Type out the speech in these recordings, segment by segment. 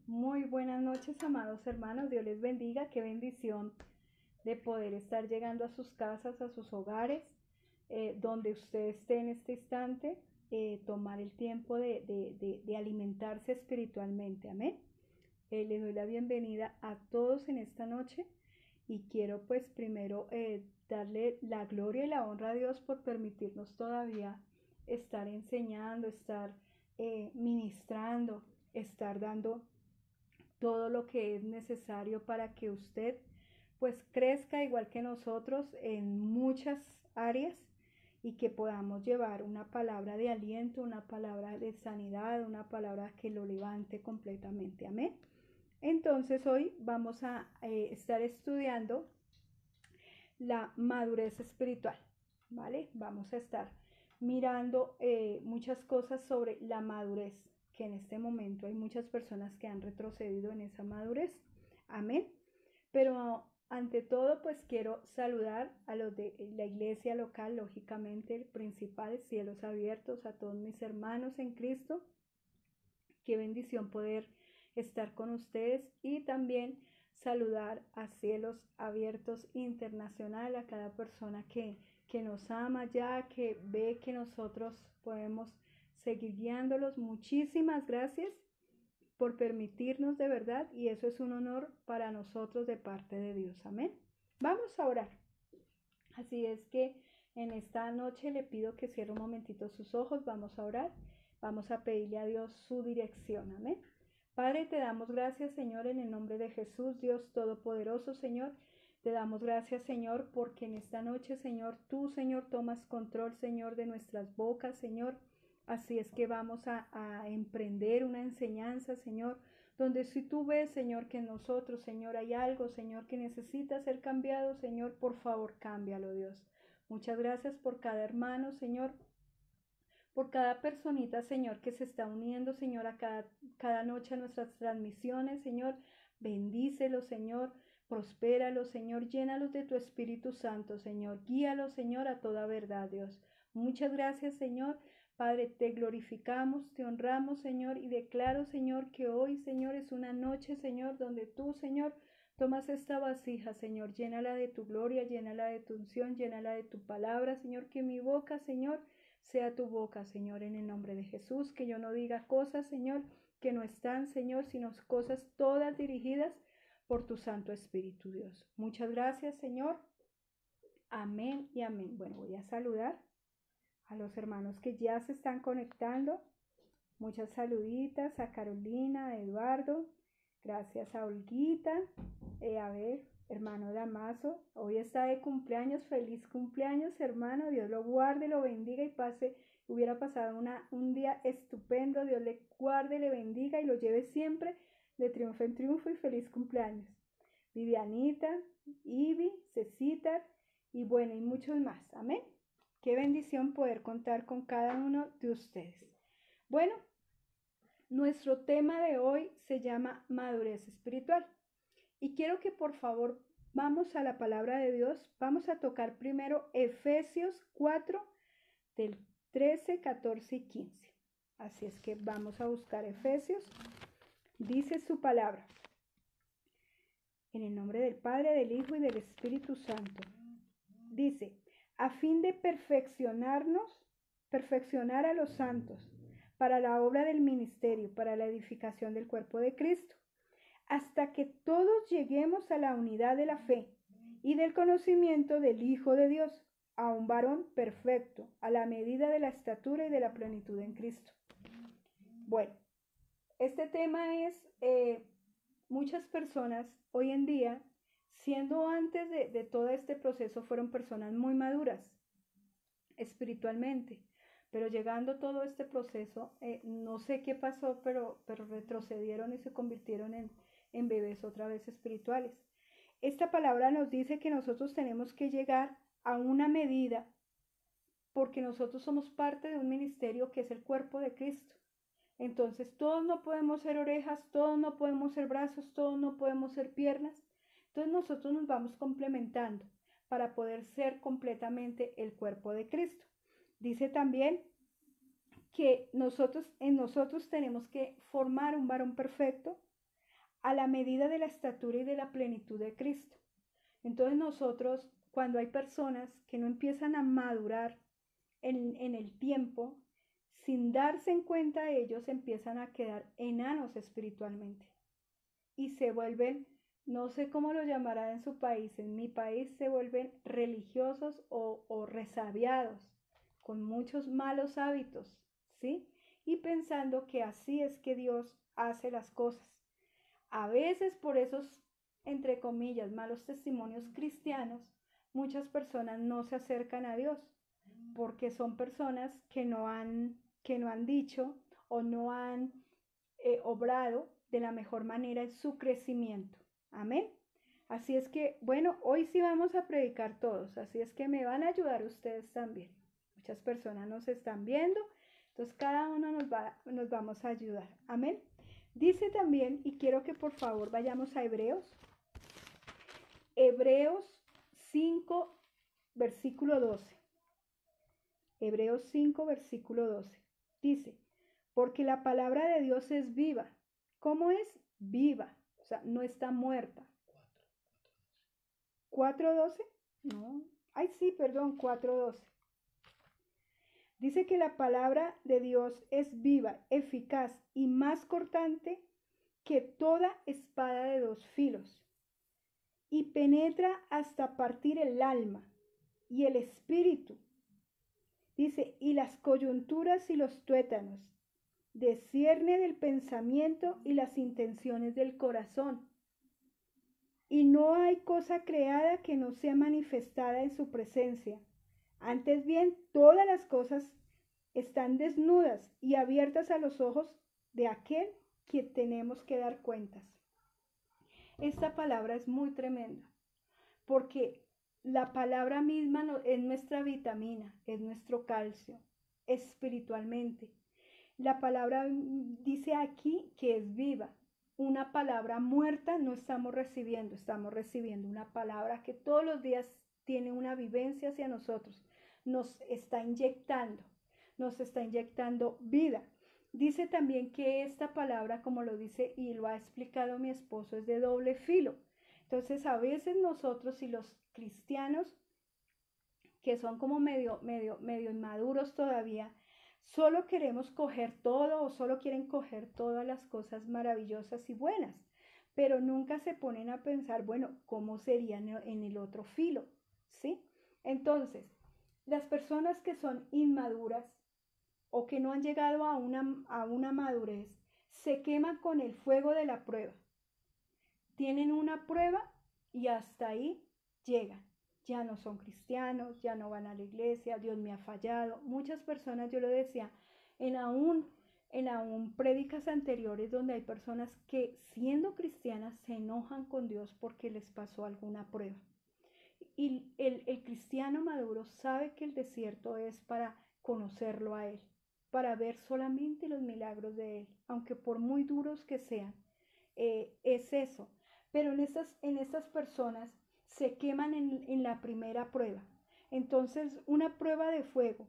Muy buenas noches, amados hermanos. Dios les bendiga. Qué bendición de poder estar llegando a sus casas, a sus hogares, donde usted esté en este instante, tomar el tiempo de alimentarse espiritualmente. Amén. Les doy la bienvenida a todos en esta noche y quiero pues primero darle la gloria y la honra a Dios por permitirnos todavía estar enseñando, estar ministrando, estar dando todo lo que es necesario para que usted pues crezca igual que nosotros en muchas áreas y que podamos llevar una palabra de aliento, una palabra de sanidad, una palabra que lo levante completamente. Amén. Entonces hoy vamos a estar estudiando la madurez espiritual, ¿vale? Vamos a estar mirando muchas cosas sobre la madurez, que en este momento hay muchas personas que han retrocedido en esa madurez. Amén. Pero ante todo, pues quiero saludar a los de la iglesia local, lógicamente, el principal, cielos abiertos, a todos mis hermanos en Cristo. Qué bendición poder estar con ustedes y también saludar a Cielos Abiertos Internacional, a cada persona que nos ama ya, que ve que nosotros podemos seguir guiándolos. Muchísimas gracias por permitirnos de verdad y eso es un honor para nosotros de parte de Dios. Amén. Vamos a orar. Así es que en esta noche le pido que cierre un momentito sus ojos. Vamos a orar. Vamos a pedirle a Dios su dirección. Amén. Padre, te damos gracias, Señor, en el nombre de Jesús, Dios Todopoderoso, Señor. Te damos gracias, Señor, porque en esta noche, Señor, tú, Señor, tomas control, Señor, de nuestras bocas, Señor. Así es que vamos a emprender una enseñanza, Señor, donde si tú ves, Señor, que en nosotros, Señor, hay algo, Señor, que necesita ser cambiado, Señor, por favor, cámbialo, Dios. Muchas gracias por cada hermano, Señor, por cada personita, Señor, que se está uniendo, Señor, a cada noche a nuestras transmisiones, Señor. Bendícelos, Señor, prospéralos, Señor, llénalos de tu Espíritu Santo, Señor. Guíalos, Señor, a toda verdad, Dios. Muchas gracias, Señor. Padre, te glorificamos, te honramos, Señor, y declaro, Señor, que hoy, Señor, es una noche, Señor, donde tú, Señor, tomas esta vasija, Señor, llénala de tu gloria, llénala de tu unción, llénala de tu palabra, Señor, que mi boca, Señor, sea tu boca, Señor, en el nombre de Jesús, que yo no diga cosas, Señor, que no están, Señor, sino cosas todas dirigidas por tu Santo Espíritu, Dios. Muchas gracias, Señor. Amén y amén. Bueno, voy a saludar a los hermanos que ya se están conectando. Muchas saluditas a Carolina, a Eduardo. Gracias a Olguita. A ver, hermano Damaso, hoy está de cumpleaños. Feliz cumpleaños, hermano. Dios lo guarde, lo bendiga y hubiera pasado un día estupendo. Dios le guarde, le bendiga y lo lleve siempre de triunfo en triunfo y feliz cumpleaños. Vivianita, Ivy, Cecitar y bueno, y muchos más. Amén. Qué bendición poder contar con cada uno de ustedes. Bueno, nuestro tema de hoy se llama madurez espiritual. Y quiero que por favor vamos a la palabra de Dios. Vamos a tocar primero Efesios 4 del 13, 14 y 15. Así es que vamos a buscar Efesios. Dice su palabra. En el nombre del Padre, del Hijo y del Espíritu Santo. Dice, a fin de perfeccionar a los santos para la obra del ministerio, para la edificación del cuerpo de Cristo, hasta que todos lleguemos a la unidad de la fe y del conocimiento del Hijo de Dios, a un varón perfecto, a la medida de la estatura y de la plenitud en Cristo. Bueno, este tema es, muchas personas hoy en día, siendo antes de todo este proceso, fueron personas muy maduras espiritualmente, pero llegando todo este proceso, no sé qué pasó, pero retrocedieron y se convirtieron en bebés otra vez espirituales. Esta palabra nos dice que nosotros tenemos que llegar a una medida porque nosotros somos parte de un ministerio que es el cuerpo de Cristo. Entonces todos no podemos ser orejas, todos no podemos ser brazos, todos no podemos ser piernas. Entonces nosotros nos vamos complementando para poder ser completamente el cuerpo de Cristo. Dice también que en nosotros tenemos que formar un varón perfecto a la medida de la estatura y de la plenitud de Cristo. Entonces nosotros, cuando hay personas que no empiezan a madurar en el tiempo, sin darse en cuenta ellos empiezan a quedar enanos espiritualmente y se vuelven, no sé cómo lo llamarán en su país, en mi país se vuelven religiosos o resabiados, con muchos malos hábitos, ¿sí? Y pensando que así es que Dios hace las cosas. A veces por esos, entre comillas, malos testimonios cristianos, muchas personas no se acercan a Dios, porque son personas que no han dicho o no han obrado de la mejor manera en su crecimiento. Amén. Así es que, bueno, hoy sí vamos a predicar todos, así es que me van a ayudar ustedes también. Muchas personas nos están viendo, entonces cada uno nos vamos a ayudar. Amén. Dice también, y quiero que por favor vayamos a Hebreos. Hebreos 5, versículo 12. Hebreos 5, versículo 12. Dice, porque la palabra de Dios es viva. ¿Cómo es? Viva. O sea, no está muerta. 4:12. No. Ay, sí, perdón, 4:12. Dice que la palabra de Dios es viva, eficaz y más cortante que toda espada de dos filos, y penetra hasta partir el alma y el espíritu. Dice, y las coyunturas y los tuétanos, discierne del pensamiento y las intenciones del corazón. Y no hay cosa creada que no sea manifestada en su presencia. Antes bien, todas las cosas están desnudas y abiertas a los ojos de aquel que tenemos que dar cuentas. Esta palabra es muy tremenda, porque la palabra misma es nuestra vitamina, es nuestro calcio, espiritualmente. La palabra dice aquí que es viva. Una palabra muerta no estamos recibiendo una palabra que todos los días tiene una vivencia hacia nosotros. Nos está inyectando vida. Dice también que esta palabra, como lo dice y lo ha explicado mi esposo, es de doble filo. Entonces, a veces nosotros y los cristianos, que son como medio inmaduros todavía, solo queremos coger todo o solo quieren coger todas las cosas maravillosas y buenas, pero nunca se ponen a pensar, bueno, ¿cómo sería en el otro filo? ¿Sí? Entonces, las personas que son inmaduras o que no han llegado a una madurez, se queman con el fuego de la prueba. Tienen una prueba y hasta ahí llegan. Ya no son cristianos, ya no van a la iglesia, Dios me ha fallado. Muchas personas, yo lo decía, en aún prédicas anteriores donde hay personas que siendo cristianas se enojan con Dios porque les pasó alguna prueba. Y el cristiano maduro sabe que el desierto es para conocerlo a Él, para ver solamente los milagros de Él, aunque por muy duros que sean, es eso. Pero en estas personas se queman en la primera prueba. Entonces, una prueba de fuego,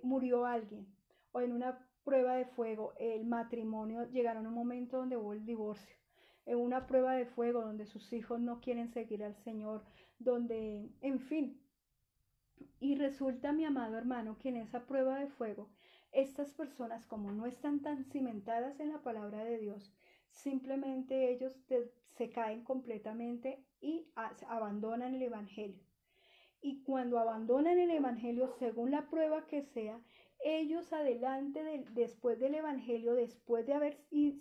murió alguien, o en una prueba de fuego, el matrimonio, llegaron a un momento donde hubo el divorcio, en una prueba de fuego donde sus hijos no quieren seguir al Señor, donde, en fin, y resulta, mi amado hermano, que en esa prueba de fuego, estas personas, como no están tan cimentadas en la palabra de Dios, simplemente ellos se caen completamente y abandonan el Evangelio. Y cuando abandonan el Evangelio, según la prueba que sea, ellos después del Evangelio, después de haber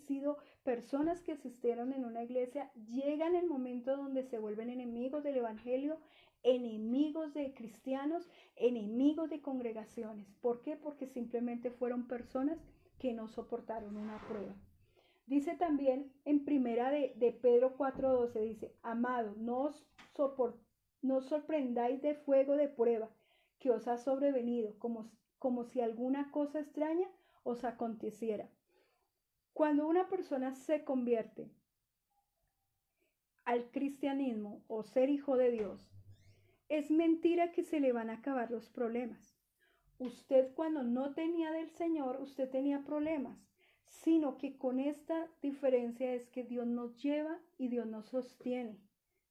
sido personas que asistieron en una iglesia, llegan el momento donde se vuelven enemigos del Evangelio, enemigos de cristianos, enemigos de congregaciones. ¿Por qué? Porque simplemente fueron personas que no soportaron una prueba. Dice también en primera de Pedro 4:12, dice, amado, no os sorprendáis de fuego de prueba que os ha sobrevenido, como si alguna cosa extraña os aconteciera. Cuando una persona se convierte al cristianismo o ser hijo de Dios, es mentira que se le van a acabar los problemas. Usted cuando no tenía del Señor, usted tenía problemas. sino que con esta diferencia es que Dios nos lleva y Dios nos sostiene,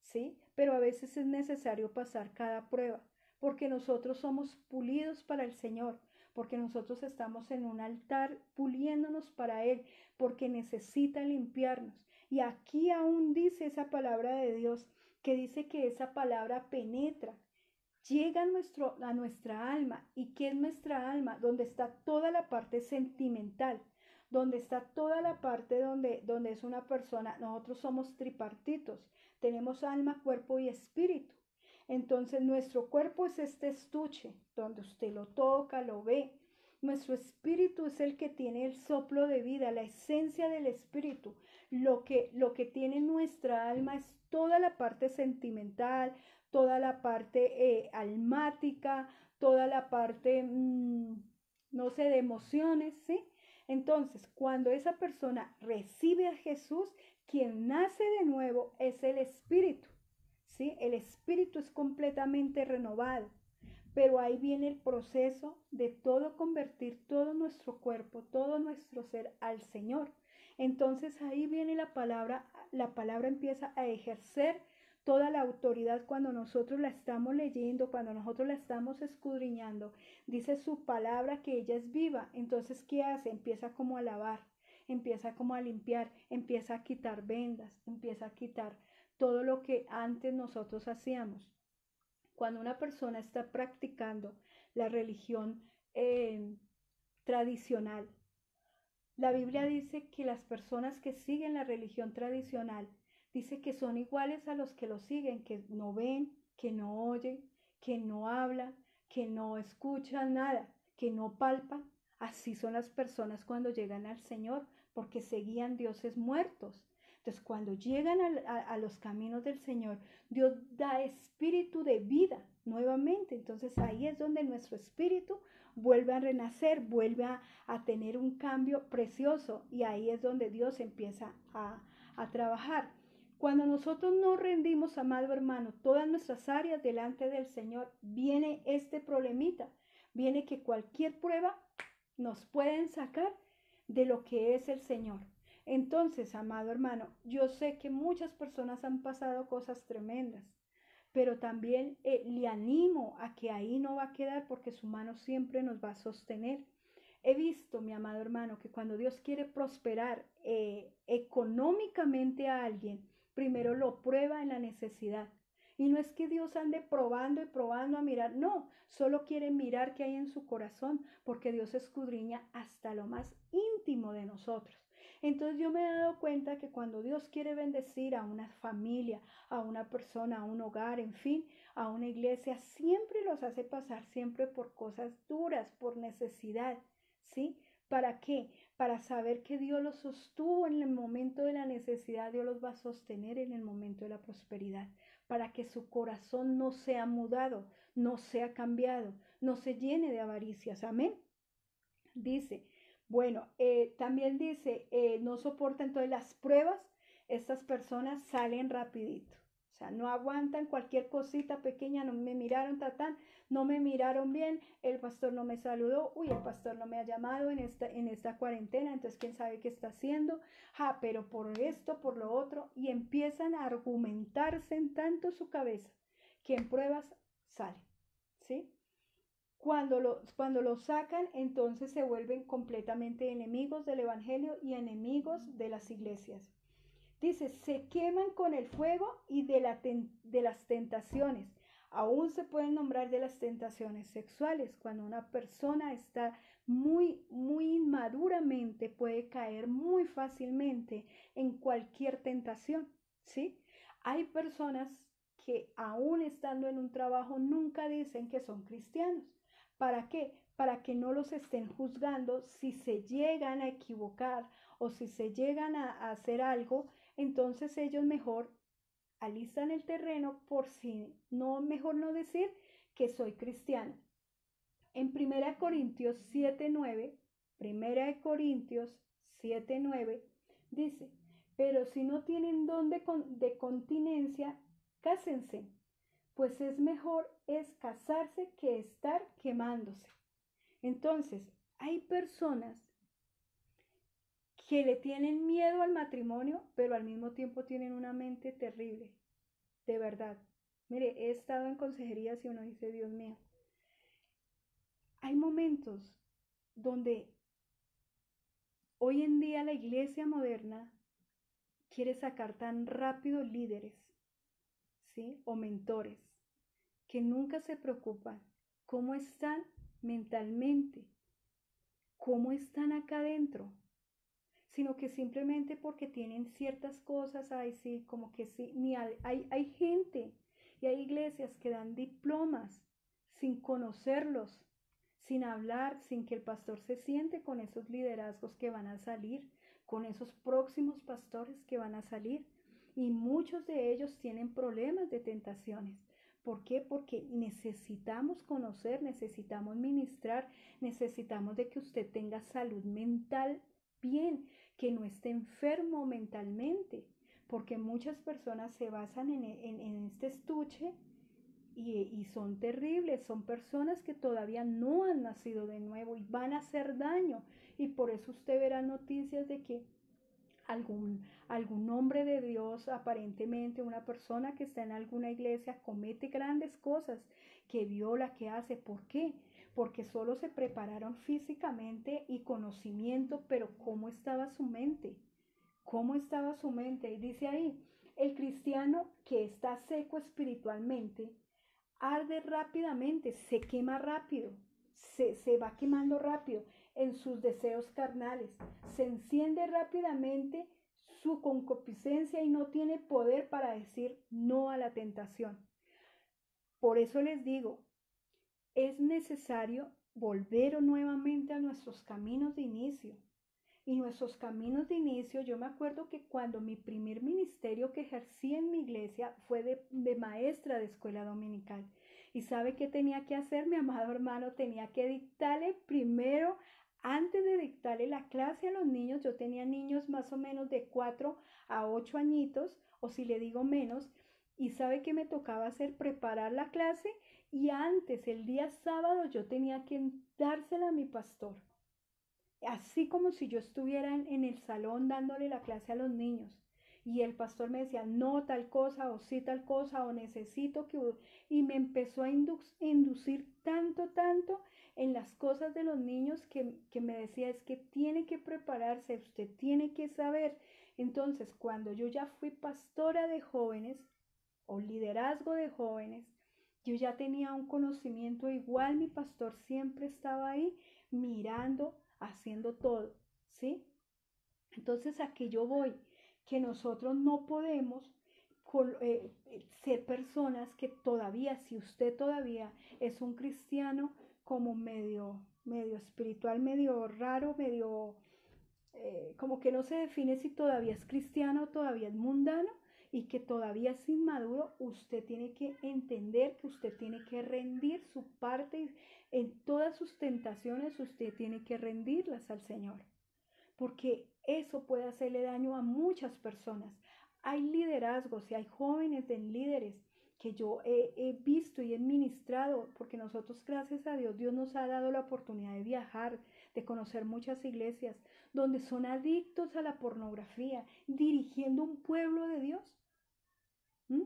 ¿sí? Pero a veces es necesario pasar cada prueba, porque nosotros somos pulidos para el Señor, porque nosotros estamos en un altar puliéndonos para Él, porque necesita limpiarnos. Y aquí aún dice esa palabra de Dios, que dice que esa palabra penetra, llega a nuestra alma. ¿Y qué es nuestra alma? Donde está toda la parte sentimental, donde está toda la parte donde es una persona. Nosotros somos tripartitos, tenemos alma, cuerpo y espíritu. Entonces nuestro cuerpo es este estuche, donde usted lo toca, lo ve. Nuestro espíritu es el que tiene el soplo de vida, la esencia del espíritu. Lo que tiene nuestra alma es toda la parte sentimental, toda la parte almática, toda la parte, no sé, de emociones, ¿sí? Entonces, cuando esa persona recibe a Jesús, quien nace de nuevo es el Espíritu, ¿sí? El Espíritu es completamente renovado, pero ahí viene el proceso de todo convertir todo nuestro cuerpo, todo nuestro ser al Señor. Entonces ahí viene la palabra empieza a ejercer toda la autoridad cuando nosotros la estamos leyendo, cuando nosotros la estamos escudriñando. Dice su palabra que ella es viva. Entonces, ¿qué hace? Empieza como a lavar, empieza como a limpiar, empieza a quitar vendas, empieza a quitar todo lo que antes nosotros hacíamos. Cuando una persona está practicando la religión tradicional, la Biblia dice que las personas que siguen la religión tradicional, dice que son iguales a los que lo siguen, que no ven, que no oyen, que no hablan, que no escuchan nada, que no palpan. Así son las personas cuando llegan al Señor, porque seguían dioses muertos. Entonces, cuando llegan a los caminos del Señor, Dios da espíritu de vida nuevamente. Entonces, ahí es donde nuestro espíritu vuelve a renacer, vuelve a tener un cambio precioso, y ahí es donde Dios empieza a trabajar. Cuando nosotros no rendimos, amado hermano, todas nuestras áreas delante del Señor, viene este problemita, viene que cualquier prueba nos pueden sacar de lo que es el Señor. Entonces, amado hermano, yo sé que muchas personas han pasado cosas tremendas, pero también le animo a que ahí no va a quedar, porque su mano siempre nos va a sostener. He visto, mi amado hermano, que cuando Dios quiere prosperar económicamente a alguien, primero lo prueba en la necesidad. Y no es que Dios ande probando y probando a mirar, no, solo quiere mirar qué hay en su corazón, porque Dios escudriña hasta lo más íntimo de nosotros. Entonces yo me he dado cuenta que cuando Dios quiere bendecir a una familia, a una persona, a un hogar, en fin, a una iglesia, siempre los hace pasar siempre por cosas duras, por necesidad, ¿sí? ¿Para qué? Para saber que Dios los sostuvo en el momento de la necesidad, Dios los va a sostener en el momento de la prosperidad, para que su corazón no sea mudado, no sea cambiado, no se llene de avaricias. Amén. Dice, bueno, también dice, no soporta entonces las pruebas, estas personas salen rapidito. O sea, no aguantan cualquier cosita pequeña, no me miraron, tatán, no me miraron bien, el pastor no me saludó, uy, el pastor no me ha llamado en esta cuarentena, entonces quién sabe qué está haciendo, pero por esto, por lo otro, y empiezan a argumentarse en tanto su cabeza, que en pruebas salen, ¿sí? Cuando lo sacan, entonces se vuelven completamente enemigos del Evangelio y enemigos de las iglesias. Dice, se queman con el fuego y de las tentaciones. Aún se pueden nombrar de las tentaciones sexuales. Cuando una persona está muy, muy inmaduramente, puede caer muy fácilmente en cualquier tentación, ¿sí? Hay personas que aún estando en un trabajo nunca dicen que son cristianos. ¿Para qué? Para que no los estén juzgando si se llegan a equivocar o si se llegan a hacer algo. Entonces ellos mejor alistan el terreno por si no, mejor no decir que soy cristiano. En 1 Corintios 7:9, 1 Corintios 7:9 dice, pero si no tienen don de continencia, cásense, pues es mejor es casarse que estar quemándose. Entonces, hay personas que le tienen miedo al matrimonio, pero al mismo tiempo tienen una mente terrible, de verdad. Mire, he estado en consejerías y uno dice, Dios mío, hay momentos donde hoy en día la iglesia moderna quiere sacar tan rápido líderes, ¿sí? O mentores, que nunca se preocupan cómo están mentalmente, cómo están acá adentro, sino que simplemente porque tienen ciertas cosas, ay sí, como que sí, ni hay gente y hay iglesias que dan diplomas sin conocerlos, sin hablar, sin que el pastor se siente con esos liderazgos que van a salir, con esos próximos pastores que van a salir. Y muchos de ellos tienen problemas de tentaciones. ¿Por qué? Porque necesitamos conocer, necesitamos ministrar, necesitamos de que usted tenga salud mental bien, que no esté enfermo mentalmente, porque muchas personas se basan en este estuche y son terribles, son personas que todavía no han nacido de nuevo y van a hacer daño. Y por eso usted verá noticias de que algún hombre de Dios, aparentemente una persona que está en alguna iglesia, comete grandes cosas, que viola, que hace. ¿Por qué? Porque solo se prepararon físicamente y conocimiento, pero ¿cómo estaba su mente? ¿Cómo estaba su mente? Y dice ahí, el cristiano que está seco espiritualmente, arde rápidamente, se quema rápido, se va quemando rápido en sus deseos carnales, se enciende rápidamente su concupiscencia y no tiene poder para decir no a la tentación. Por eso les digo, es necesario volver nuevamente a nuestros caminos de inicio. Y nuestros caminos de inicio, yo me acuerdo que cuando mi primer ministerio que ejercí en mi iglesia fue de maestra de escuela dominical. ¿Y sabe qué tenía que hacer, mi amado hermano? Tenía que dictarle primero, antes de dictarle la clase a los niños, yo tenía niños más o menos de 4 a 8 añitos, o si le digo menos, y sabe que me tocaba hacer, preparar la clase, y antes, el día sábado, yo tenía que dársela a mi pastor. Así como si yo estuviera en el salón dándole la clase a los niños. Y el pastor me decía, no tal cosa, o sí tal cosa, o necesito que... Y me empezó a inducir tanto en las cosas de los niños que me decía, es que tiene que prepararse, usted tiene que saber. Entonces, cuando yo ya fui pastora de jóvenes, o liderazgo de jóvenes, yo ya tenía un conocimiento igual, mi pastor siempre estaba ahí mirando, haciendo todo, ¿sí? Entonces, ¿a qué yo voy? Que nosotros no podemos ser personas que todavía, si usted todavía es un cristiano como medio espiritual, medio raro, medio como que no se define si todavía es cristiano o todavía es mundano y que todavía es inmaduro, usted tiene que entender que usted tiene que rendir su parte en todas sus tentaciones, usted tiene que rendirlas al Señor, porque eso puede hacerle daño a muchas personas. Hay liderazgos y hay jóvenes de líderes que yo he visto y he ministrado, porque nosotros, gracias a Dios, Dios nos ha dado la oportunidad de viajar, de conocer muchas iglesias, donde son adictos a la pornografía, dirigiendo un pueblo de Dios. ¿Mm?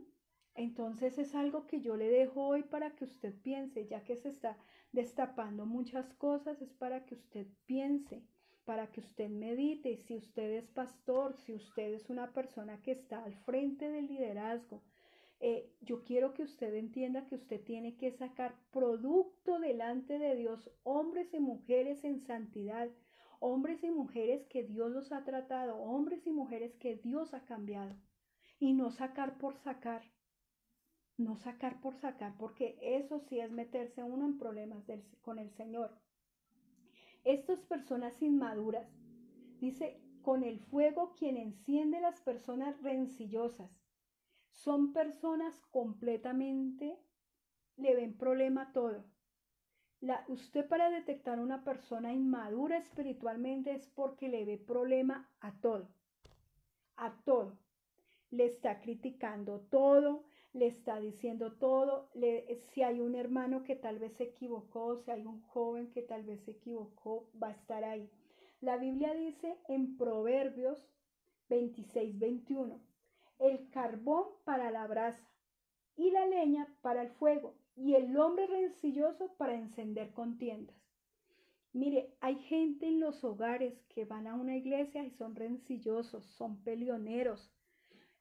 Entonces es algo que yo le dejo hoy para que usted piense, ya que se está destapando muchas cosas, es para que usted piense, para que usted medite. Si usted es pastor, si usted es una persona que está al frente del liderazgo, yo quiero que usted entienda que usted tiene que sacar producto delante de Dios, hombres y mujeres en santidad, hombres y mujeres que Dios los ha tratado, hombres y mujeres que Dios ha cambiado, y no sacar por sacar. No sacar por sacar, porque eso sí es meterse uno en problemas con el Señor. Estas personas inmaduras, dice, con el fuego quien enciende las personas rencillosas, son personas completamente, le ven problema a todo. Usted para detectar una persona inmadura espiritualmente es porque le ve problema a todo, a todo. Le está criticando todo, le está diciendo todo. Si hay un hermano que tal vez se equivocó, si hay un joven que tal vez se equivocó, va a estar ahí La Biblia dice en Proverbios 26:21, el carbón para la brasa y la leña para el fuego, y el hombre rencilloso para encender contiendas. Mire, hay gente en los hogares que van a una iglesia y son rencillosos, son peleoneros.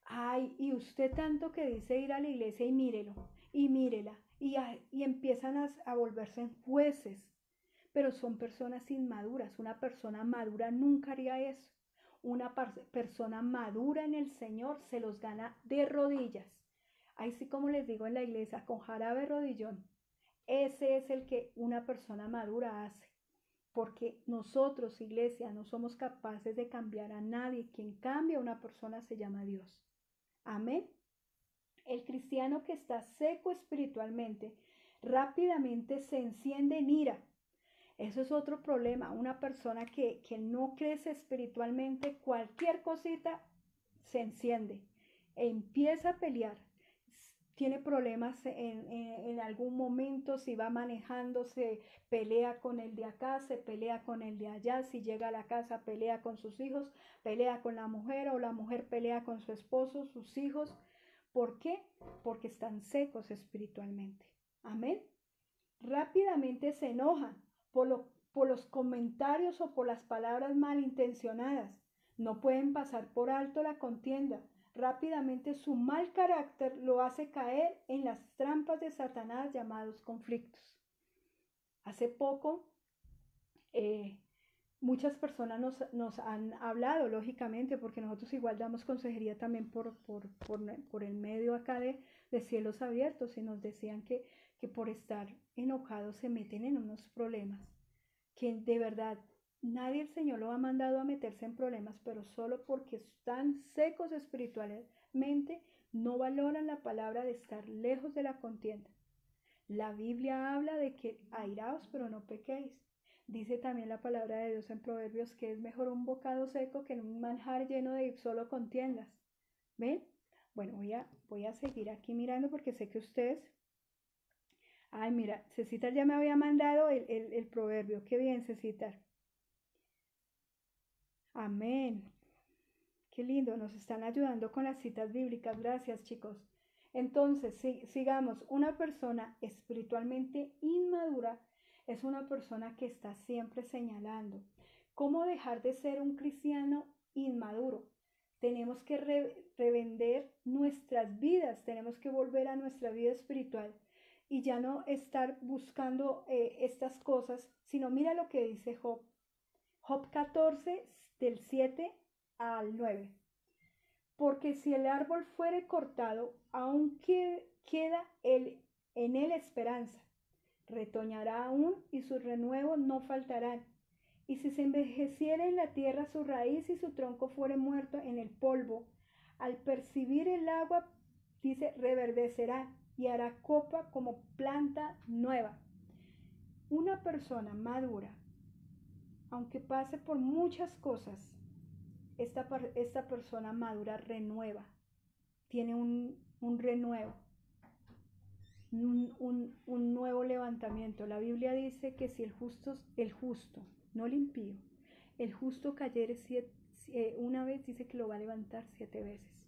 Ay, y usted tanto que dice ir a la iglesia y mírelo, y mírela, y empiezan a volverse jueces, pero son personas inmaduras. Una persona madura nunca haría eso. Una persona madura en el Señor se los gana de rodillas. Ahí sí, como les digo en la iglesia, con jarabe rodillón. Ese es el que una persona madura hace. Porque nosotros, iglesia, no somos capaces de cambiar a nadie. Quien cambia a una persona se llama Dios. Amén. El cristiano que está seco espiritualmente rápidamente se enciende en ira. Eso es otro problema. Una persona que no crece espiritualmente, cualquier cosita se enciende e empieza a pelear. Tiene problemas en algún momento, si va manejando, se pelea con el de acá, se pelea con el de allá, si llega a la casa, pelea con sus hijos, pelea con la mujer o la mujer pelea con su esposo, sus hijos. ¿Por qué? Porque están secos espiritualmente. Amén. Rápidamente se enojan por los comentarios o por las palabras malintencionadas. No pueden pasar por alto la contienda. Rápidamente su mal carácter lo hace caer en las trampas de Satanás llamados conflictos. Hace poco, muchas personas nos han hablado, lógicamente, porque nosotros igual damos consejería también por el medio acá de Cielos Abiertos, y nos decían que por estar enojados se meten en unos problemas, que de verdad nadie el Señor lo ha mandado a meterse en problemas, pero solo porque están secos espiritualmente, no valoran la palabra de estar lejos de la contienda. La Biblia habla de que airaos, pero no pequéis. Dice también la palabra de Dios en Proverbios que es mejor un bocado seco que un manjar lleno de solo contiendas. ¿Ven? Bueno, voy a seguir aquí mirando porque sé que ustedes... Ay, mira, Cecitar ya me había mandado el proverbio. Qué bien, Cecitar. Amén. Qué lindo, nos están ayudando con las citas bíblicas. Gracias, chicos. Entonces, sigamos. Una persona espiritualmente inmadura es una persona que está siempre señalando. ¿Cómo dejar de ser un cristiano inmaduro? Tenemos que revender nuestras vidas, tenemos que volver a nuestra vida espiritual y ya no estar buscando estas cosas, sino mira lo que dice Job. Job 14, del 7 al 9. Porque si el árbol fuere cortado, aún queda en él esperanza. Retoñará aún y sus renuevos no faltarán. Y si se envejeciera en la tierra su raíz y su tronco fuere muerto en el polvo, al percibir el agua, dice, reverdecerá y hará copa como planta nueva. Una persona madura, aunque pase por muchas cosas, esta persona madura renueva, tiene un renuevo, un nuevo levantamiento. La Biblia dice que si el justo, no el impío, el justo cayere una vez, dice que lo va a levantar 7 veces.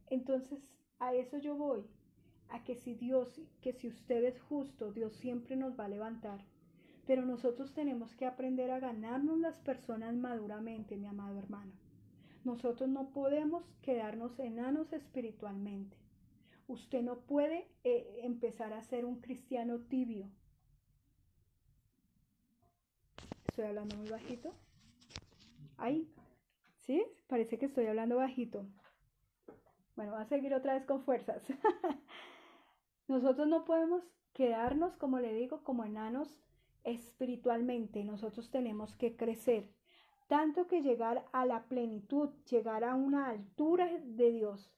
Entonces, a eso yo voy, a que si usted es justo, Dios siempre nos va a levantar. Pero nosotros tenemos que aprender a ganarnos las personas maduramente, mi amado hermano. Nosotros no podemos quedarnos enanos espiritualmente. Usted no puede empezar a ser un cristiano tibio. Estoy hablando muy bajito. Ahí, ¿sí? Parece que estoy hablando bajito. Bueno, voy a seguir otra vez con fuerzas. Nosotros no podemos quedarnos, como le digo, como enanos espiritualmente. Nosotros tenemos que crecer, tanto que llegar a la plenitud, llegar a una altura de Dios.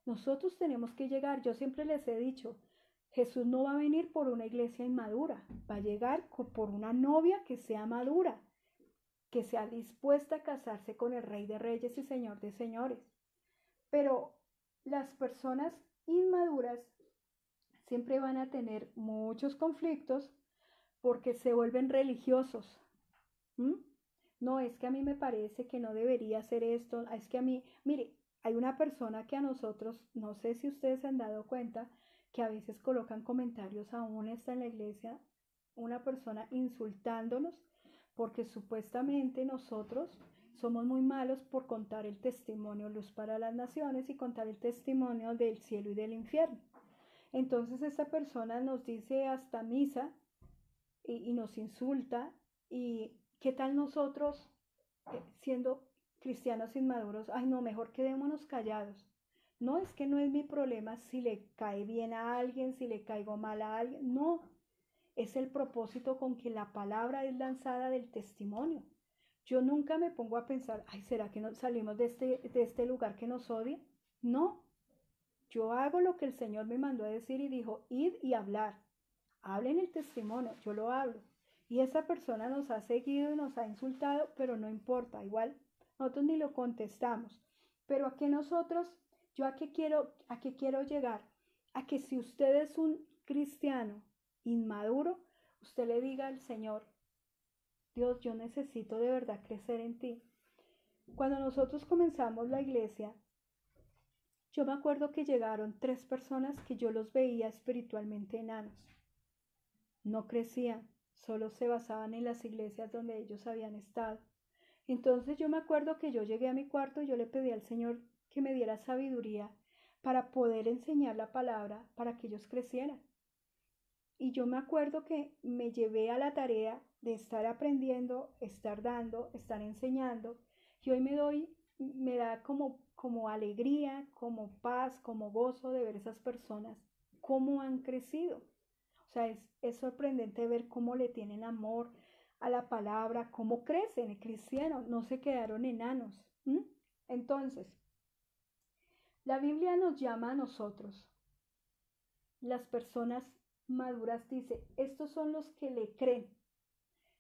Nosotros tenemos que llegar. Yo siempre les he dicho, Jesús no va a venir por una iglesia inmadura, va a llegar por una novia que sea madura, que sea dispuesta a casarse con el Rey de Reyes y Señor de Señores. Pero las personas inmaduras siempre van a tener muchos conflictos porque se vuelven religiosos. No, es que a mí me parece que no debería hacer esto, es que a mí, mire, hay una persona que a nosotros, no sé si ustedes se han dado cuenta, que a veces colocan comentarios aún está en la iglesia, una persona insultándonos porque supuestamente nosotros somos muy malos por contar el testimonio Luz para las Naciones y contar el testimonio del cielo y del infierno. Entonces esta persona nos dice hasta misa y nos insulta. ¿Y qué tal nosotros siendo cristianos inmaduros? Ay, no, mejor quedémonos callados. No, es que no es mi problema si le cae bien a alguien, si le caigo mal a alguien. No, es el propósito con que la palabra es lanzada del testimonio. Yo nunca me pongo a pensar, ay, ¿será que no salimos de este lugar que nos odia? No, yo hago lo que el Señor me mandó a decir y dijo, id y hablar. Hablen el testimonio, yo lo hablo. Y esa persona nos ha seguido y nos ha insultado, pero no importa, igual nosotros ni lo contestamos. Pero a que nosotros, yo a qué quiero llegar, a que si usted es un cristiano inmaduro, usted le diga al Señor, Dios, yo necesito de verdad crecer en ti. Cuando nosotros comenzamos la iglesia, yo me acuerdo que llegaron 3 personas que yo los veía espiritualmente enanos. No crecían, solo se basaban en las iglesias donde ellos habían estado. Entonces yo me acuerdo que yo llegué a mi cuarto y yo le pedí al Señor que me diera sabiduría para poder enseñar la palabra para que ellos crecieran. Y yo me acuerdo que me llevé a la tarea de estar aprendiendo, estar dando, estar enseñando. Y hoy me da como alegría, como paz, como gozo de ver esas personas, cómo han crecido. O sea, es sorprendente ver cómo le tienen amor a la palabra, cómo crecen, crecieron, no se quedaron enanos. Entonces, la Biblia nos llama a nosotros, las personas maduras, dice, estos son los que le creen.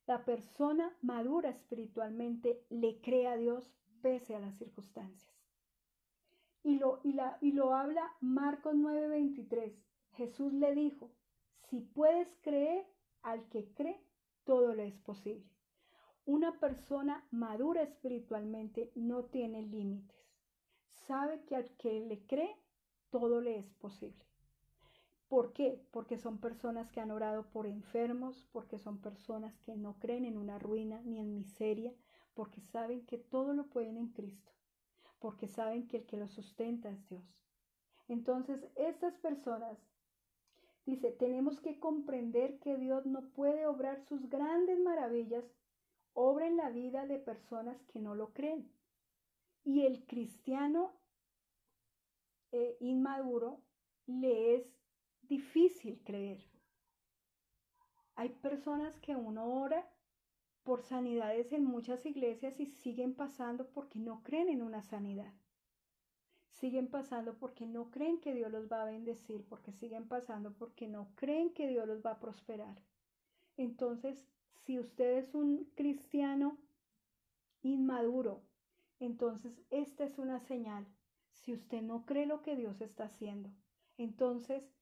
La persona madura espiritualmente le cree a Dios pese a las circunstancias. Y lo habla Marcos 9:23. Jesús le dijo, si puedes creer, al que cree, todo le es posible. Una persona madura espiritualmente no tiene límites. Sabe que al que le cree, todo le es posible. ¿Por qué? Porque son personas que han orado por enfermos, porque son personas que no creen en una ruina ni en miseria, porque saben que todo lo pueden en Cristo, porque saben que el que lo sustenta es Dios. Entonces, estas personas, dice, tenemos que comprender que Dios no puede obrar sus grandes maravillas, obra en la vida de personas que no lo creen. Y el cristiano inmaduro le es difícil creer. Hay personas que uno ora por sanidades en muchas iglesias y siguen pasando porque no creen en una sanidad. Siguen pasando porque no creen que Dios los va a bendecir, porque siguen pasando porque no creen que Dios los va a prosperar. Entonces, si usted es un cristiano inmaduro, entonces esta es una señal. Si usted no cree lo que Dios está haciendo, entonces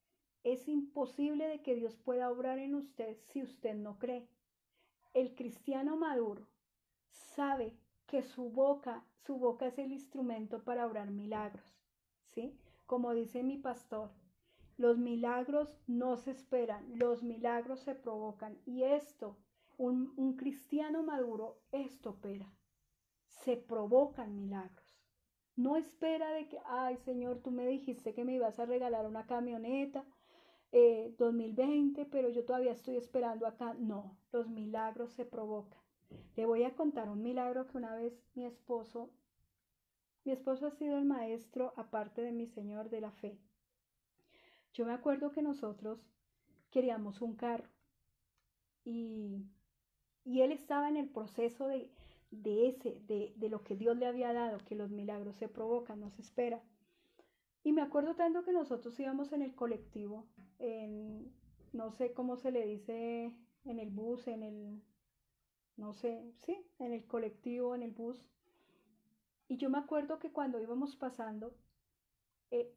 es imposible de que Dios pueda obrar en usted si usted no cree. El cristiano maduro sabe que su boca es el instrumento para obrar milagros, ¿sí? Como dice mi pastor, los milagros no se esperan, los milagros se provocan. Y un cristiano maduro, esto opera. Se provocan milagros. No espera de que, ay Señor, tú me dijiste que me ibas a regalar una camioneta 2020, pero yo todavía estoy esperando acá. No, los milagros se provocan. Le voy a contar un milagro que una vez mi esposo ha sido el maestro, aparte de mi Señor, de la fe. Yo me acuerdo que nosotros queríamos un carro y él estaba en el proceso de lo que Dios le había dado, que los milagros se provocan, no se espera. Y me acuerdo tanto que nosotros íbamos en el colectivo, no sé cómo se le dice, en el bus, no sé, sí, en el colectivo, en el bus. Y yo me acuerdo que cuando íbamos pasando,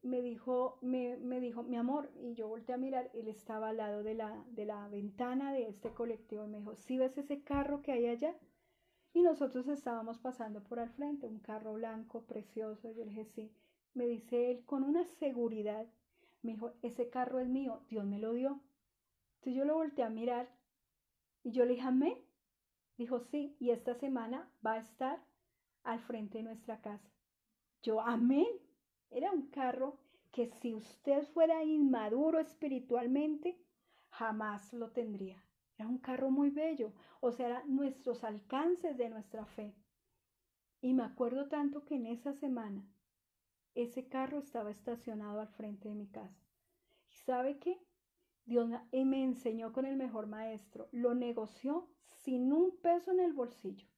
me dijo, mi amor, y yo volteé a mirar, él estaba al lado de la ventana de este colectivo y me dijo, ¿sí ves ese carro que hay allá? Y nosotros estábamos pasando por al frente, un carro blanco precioso. Yo le dije, sí. Me dice él con una seguridad, me dijo, ese carro es mío, Dios me lo dio. Entonces yo lo volteé a mirar y yo le dije, amén. Dijo, sí, y esta semana va a estar al frente de nuestra casa. Yo, amén. Era un carro que si usted fuera inmaduro espiritualmente, jamás lo tendría. Era un carro muy bello, o sea, eran nuestros alcances de nuestra fe. Y me acuerdo tanto que en esa semana ese carro estaba estacionado al frente de mi casa. ¿Y sabe qué? Dios me enseñó con el mejor maestro. Lo negoció sin un peso en el bolsillo.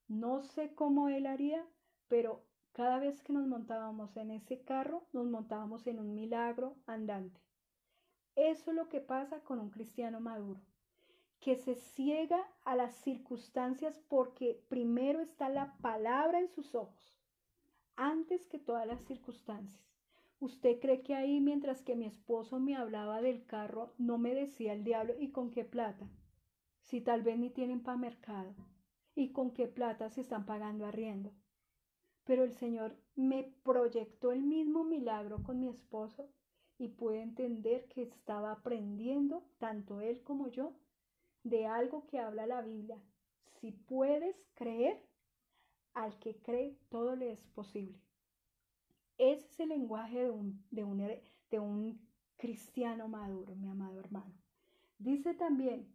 No sé cómo él haría, pero cada vez que nos montábamos en ese carro, nos montábamos en un milagro andante. Eso es lo que pasa con un cristiano maduro, que se ciega a las circunstancias porque primero está la palabra en sus ojos, antes que todas las circunstancias. ¿Usted cree que ahí, mientras que mi esposo me hablaba del carro, no me decía el diablo, ¿y con qué plata? Si tal vez ni tienen para mercado. ¿Y con qué plata se están pagando arriendo? Pero el Señor me proyectó el mismo milagro con mi esposo y pude entender que estaba aprendiendo, tanto él como yo, de algo que habla la Biblia. Si puedes creer, al que cree todo le es posible. Ese es el lenguaje de un cristiano maduro, mi amado hermano. Dice también,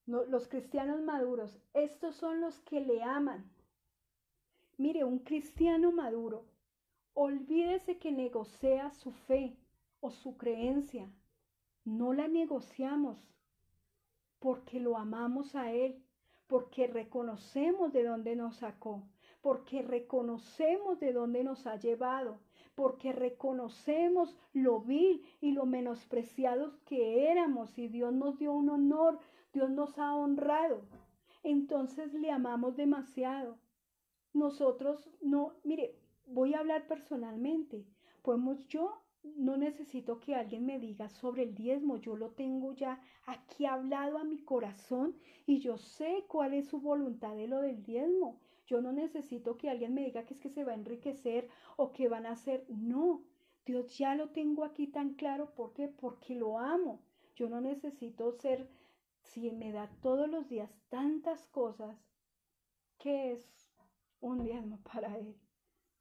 no, los cristianos maduros, estos son los que le aman. Mire, un cristiano maduro, olvídese que negocia su fe o su creencia. No la negociamos porque lo amamos a Él, porque reconocemos de dónde nos sacó, porque reconocemos de dónde nos ha llevado, porque reconocemos lo vil y lo menospreciados que éramos y Dios nos dio un honor, Dios nos ha honrado. Entonces le amamos demasiado. Nosotros no, mire, voy a hablar personalmente. Yo no necesito que alguien me diga sobre el diezmo, yo lo tengo ya aquí hablado a mi corazón y yo sé cuál es su voluntad de lo del diezmo. Yo no necesito que alguien me diga que es que se va a enriquecer o que van a hacer. No, Dios ya lo tengo aquí tan claro. ¿Por qué? Porque lo amo. Yo no necesito ser, si me da todos los días tantas cosas, ¿qué es un diezmo para Él?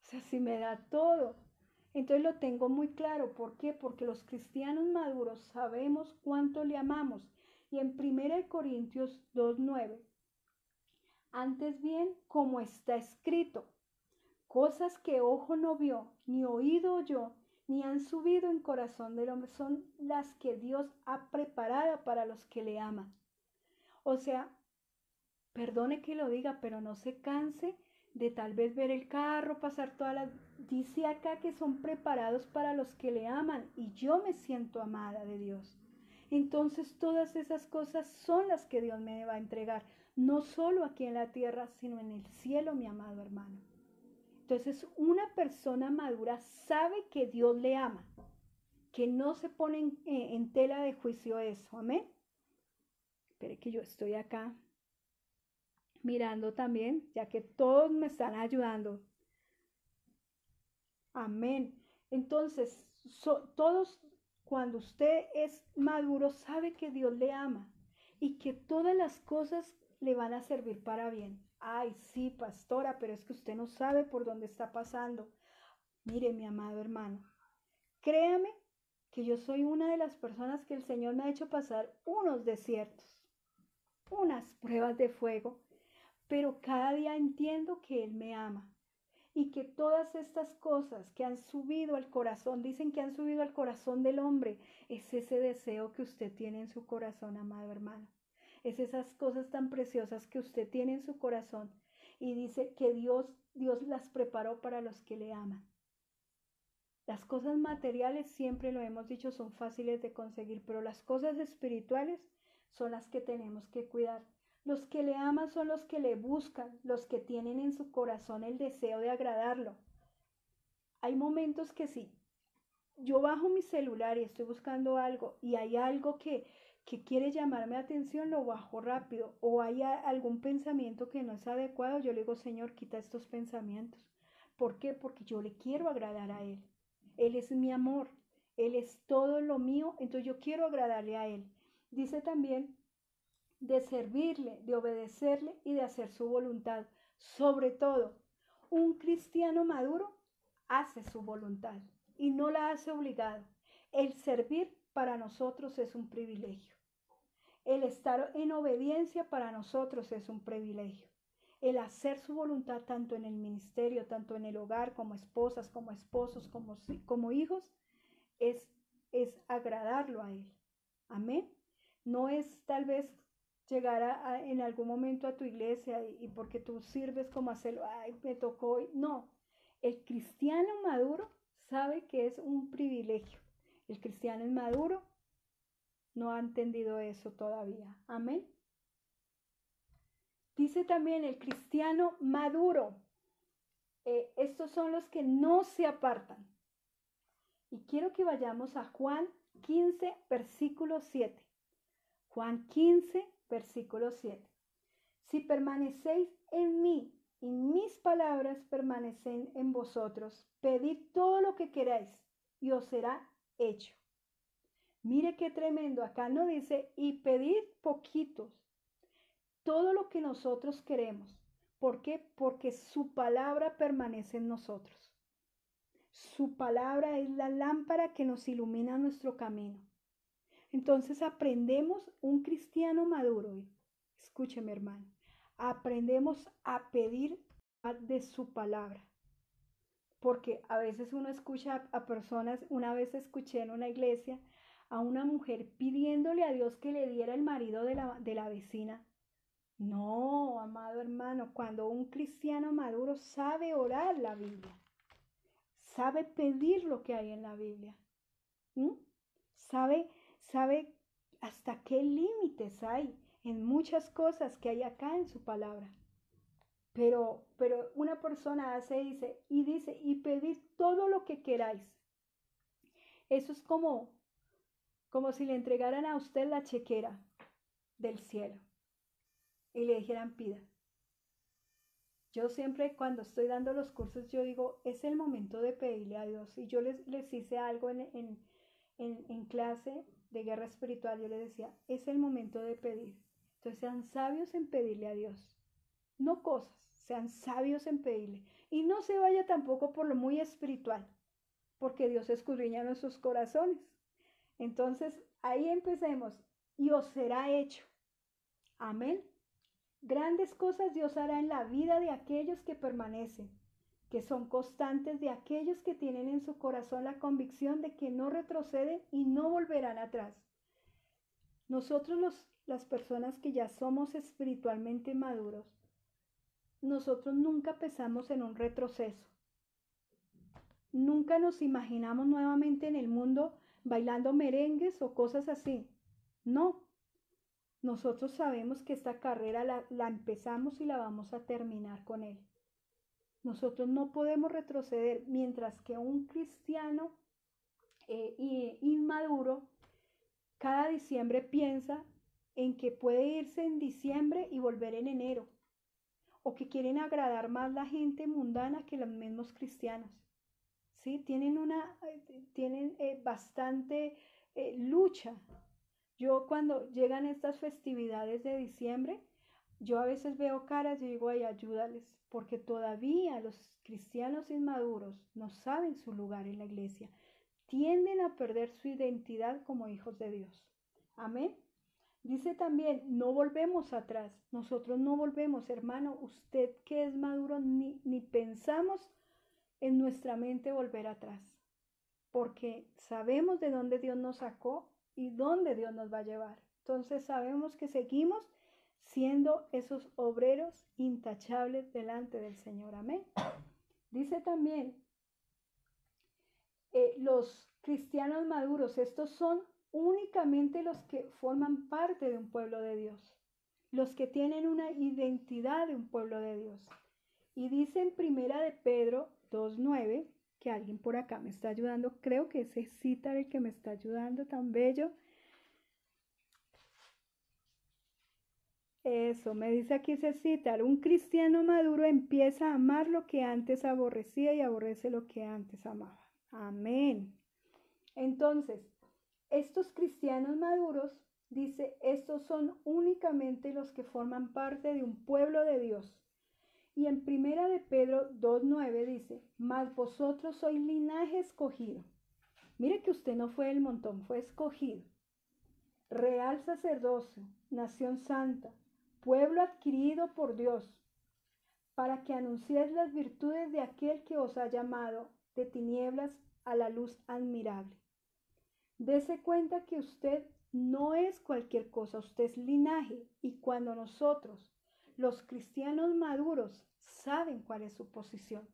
O sea, si me da todo. Entonces lo tengo muy claro. ¿Por qué? Porque los cristianos maduros sabemos cuánto le amamos. Y en 1 Corintios 2:9, antes bien, como está escrito, cosas que ojo no vio, ni oído oyó, ni han subido en corazón del hombre, son las que Dios ha preparado para los que le aman. O sea, perdone que lo diga, pero no se canse de tal vez ver el carro pasar todas las... Dice acá que son preparados para los que le aman y yo me siento amada de Dios. Entonces todas esas cosas son las que Dios me va a entregar, no solo aquí en la tierra, sino en el cielo, mi amado hermano. Entonces una persona madura sabe que Dios le ama, que no se pone en tela de juicio eso, amén. Espere que yo estoy acá mirando también, ya que todos me están ayudando. Amén. Entonces, todos, cuando usted es maduro, sabe que Dios le ama y que todas las cosas le van a servir para bien. Ay, sí, pastora, pero es que usted no sabe por dónde está pasando. Mire, mi amado hermano, créame que yo soy una de las personas que el Señor me ha hecho pasar unos desiertos, unas pruebas de fuego, pero cada día entiendo que Él me ama y que todas estas cosas que han subido al corazón, dicen que han subido al corazón del hombre, es ese deseo que usted tiene en su corazón, amado hermano. Es esas cosas tan preciosas que usted tiene en su corazón y dice que Dios las preparó para los que le aman. Las cosas materiales, siempre lo hemos dicho, son fáciles de conseguir, pero las cosas espirituales son las que tenemos que cuidar. Los que le aman son los que le buscan, los que tienen en su corazón el deseo de agradarlo. Hay momentos que sí, yo bajo mi celular y estoy buscando algo y hay algo que quiere llamarme la atención, lo bajo rápido. O hay algún pensamiento que no es adecuado, yo le digo, Señor, quita estos pensamientos. ¿Por qué? Porque yo le quiero agradar a Él. Él es mi amor. Él es todo lo mío, entonces yo quiero agradarle a Él. Dice también de servirle, de obedecerle y de hacer su voluntad. Sobre todo, un cristiano maduro hace su voluntad y no la hace obligado. El servir para nosotros es un privilegio. El estar en obediencia para nosotros es un privilegio. El hacer su voluntad tanto en el ministerio, tanto en el hogar, como esposas, como esposos, como hijos, es agradarlo a Él. Amén. No es tal vez llegar en algún momento a tu iglesia y porque tú sirves como hacerlo, ay, me tocó hoy. No, el cristiano maduro sabe que es un privilegio. El cristiano inmaduro no ha entendido eso todavía. Amén. Dice también el cristiano maduro. Estos son los que no se apartan. Y quiero que vayamos a Juan 15, versículo 7. Juan 15, versículo 7. Si permanecéis en mí y mis palabras permanecen en vosotros, pedid todo lo que queráis y os será hecho. Mire qué tremendo. Acá no dice y pedid poquitos. Todo lo que nosotros queremos. ¿Por qué? Porque su palabra permanece en nosotros. Su palabra es la lámpara que nos ilumina nuestro camino. Entonces aprendemos un cristiano maduro. Escúcheme, hermano. Aprendemos a pedir de su palabra. Porque a veces uno escucha a personas, una vez escuché en una iglesia a una mujer pidiéndole a Dios que le diera el marido de la vecina. No, amado hermano, cuando un cristiano maduro sabe orar la Biblia, sabe pedir lo que hay en la Biblia, sabe hasta qué límites hay en muchas cosas que hay acá en su palabra. Pero una persona dice, y pedid todo lo que queráis. Eso es como si le entregaran a usted la chequera del cielo y le dijeran pida. Yo siempre cuando estoy dando los cursos, yo digo, es el momento de pedirle a Dios. Y yo les hice algo en clase de guerra espiritual, yo les decía, es el momento de pedir. Entonces sean sabios en pedirle a Dios. No cosas, sean sabios en pedirle. Y no se vaya tampoco por lo muy espiritual, porque Dios escudriña nuestros corazones. Entonces ahí empecemos y os será hecho. Amén. Grandes cosas Dios hará en la vida de aquellos que permanecen, que son constantes, de aquellos que tienen en su corazón la convicción de que no retroceden y no volverán atrás. Nosotros las personas que ya somos espiritualmente maduros, nosotros nunca pensamos en un retroceso. Nunca nos imaginamos nuevamente en el mundo bailando merengues o cosas así. No. Nosotros sabemos que esta carrera la empezamos y la vamos a terminar con Él. Nosotros no podemos retroceder, mientras que un cristiano inmaduro cada diciembre piensa en que puede irse en diciembre y volver en enero, o que quieren agradar más la gente mundana que los mismos cristianos. ¿Sí? Tienen bastante lucha. Yo cuando llegan estas festividades de diciembre, yo a veces veo caras y digo, ay, ayúdales, porque todavía los cristianos inmaduros no saben su lugar en la iglesia, tienden a perder su identidad como hijos de Dios. Amén. Dice también, no volvemos atrás, nosotros no volvemos, hermano, usted que es maduro, ni pensamos en nuestra mente volver atrás, porque sabemos de dónde Dios nos sacó y dónde Dios nos va a llevar. Entonces sabemos que seguimos siendo esos obreros intachables delante del Señor. Amén. Dice también, los cristianos maduros, estos son únicamente los que forman parte de un pueblo de Dios, los que tienen una identidad de un pueblo de Dios. Y dice en Primera de Pedro 2:9, que alguien por acá me está ayudando, creo que ese cita el que me está ayudando, tan bello. Eso, me dice aquí Cecitar, un cristiano maduro empieza a amar lo que antes aborrecía y aborrece lo que antes amaba. Amén. Entonces, estos cristianos maduros, dice, estos son únicamente los que forman parte de un pueblo de Dios. Y en primera de Pedro 2:9 dice, mas vosotros sois linaje escogido. Mire que usted no fue del montón, fue escogido. Real sacerdocio, nación santa, pueblo adquirido por Dios, para que anunciéis las virtudes de aquel que os ha llamado de tinieblas a la luz admirable. Dese cuenta que usted no es cualquier cosa, usted es linaje, y cuando nosotros, los cristianos maduros, saben cuál es su posición,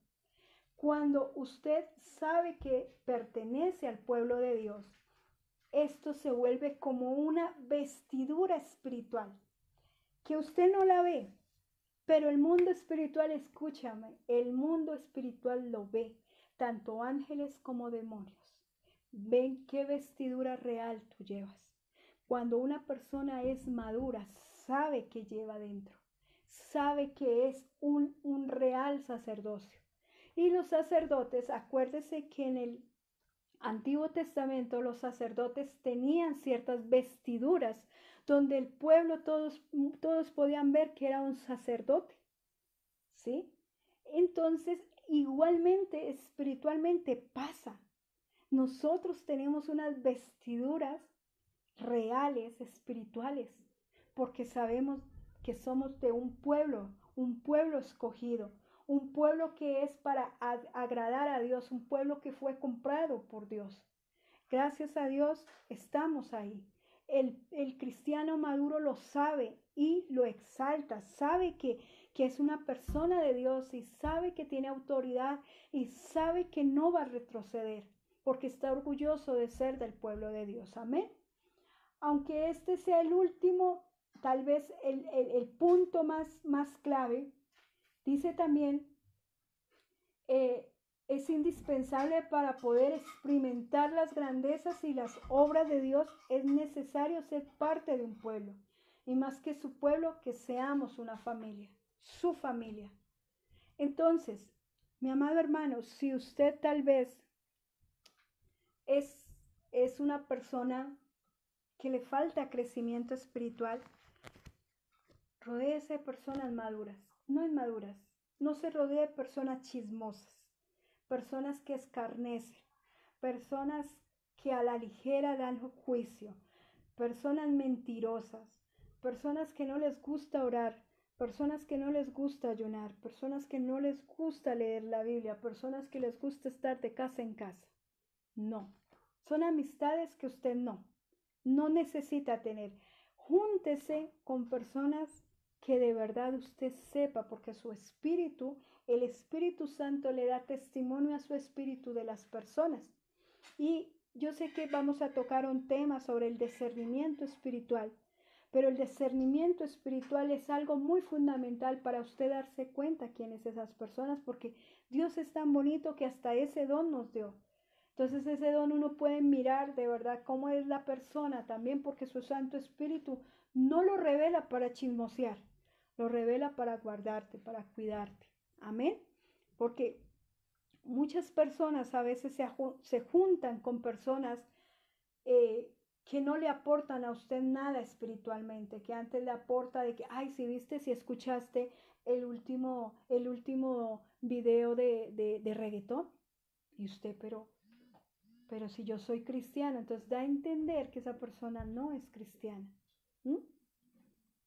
cuando usted sabe que pertenece al pueblo de Dios, esto se vuelve como una vestidura espiritual, que usted no la ve, pero el mundo espiritual, escúchame, el mundo espiritual lo ve, tanto ángeles como demonios. Ven qué vestidura real tú llevas. Cuando una persona es madura, sabe que lleva dentro, sabe que es un real sacerdocio. Y los sacerdotes, acuérdese que en el Antiguo Testamento los sacerdotes tenían ciertas vestiduras donde el pueblo todos podían ver que era un sacerdote, ¿sí? Entonces, igualmente espiritualmente pasa. Nosotros tenemos unas vestiduras reales, espirituales, porque sabemos que somos de un pueblo escogido, un pueblo que es para agradar a Dios, un pueblo que fue comprado por Dios. Gracias a Dios estamos ahí. El cristiano maduro lo sabe y lo exalta, sabe que es una persona de Dios y sabe que tiene autoridad y sabe que no va a retroceder porque está orgulloso de ser del pueblo de Dios. Amén. Aunque este sea el último, tal vez el punto más clave, dice también, es indispensable para poder experimentar las grandezas y las obras de Dios, es necesario ser parte de un pueblo. Y más que su pueblo, que seamos una familia, su familia. Entonces, mi amado hermano, si usted tal vez es una persona que le falta crecimiento espiritual, rodéese de personas maduras, no inmaduras. No se rodee de personas chismosas, personas que escarnecen, personas que a la ligera dan juicio, personas mentirosas, personas que no les gusta orar, personas que no les gusta ayunar, personas que no les gusta leer la Biblia, personas que les gusta estar de casa en casa. No, son amistades que usted no necesita tener. Júntese con personas que de verdad usted sepa, porque su espíritu, el Espíritu Santo le da testimonio a su espíritu de las personas. Y yo sé que vamos a tocar un tema sobre el discernimiento espiritual, pero el discernimiento espiritual es algo muy fundamental para usted darse cuenta quiénes son esas personas, porque Dios es tan bonito que hasta ese don nos dio. Entonces ese don uno puede mirar de verdad cómo es la persona también, porque su Santo Espíritu no lo revela para chismosear, lo revela para guardarte, para cuidarte. Amén. Porque muchas personas a veces se juntan con personas que no le aportan a usted nada espiritualmente, que antes le aporta de que, ay, si viste, si escuchaste el último video de reggaetón, y usted, pero si yo soy cristiano, entonces da a entender que esa persona no es cristiana. ¿Mm?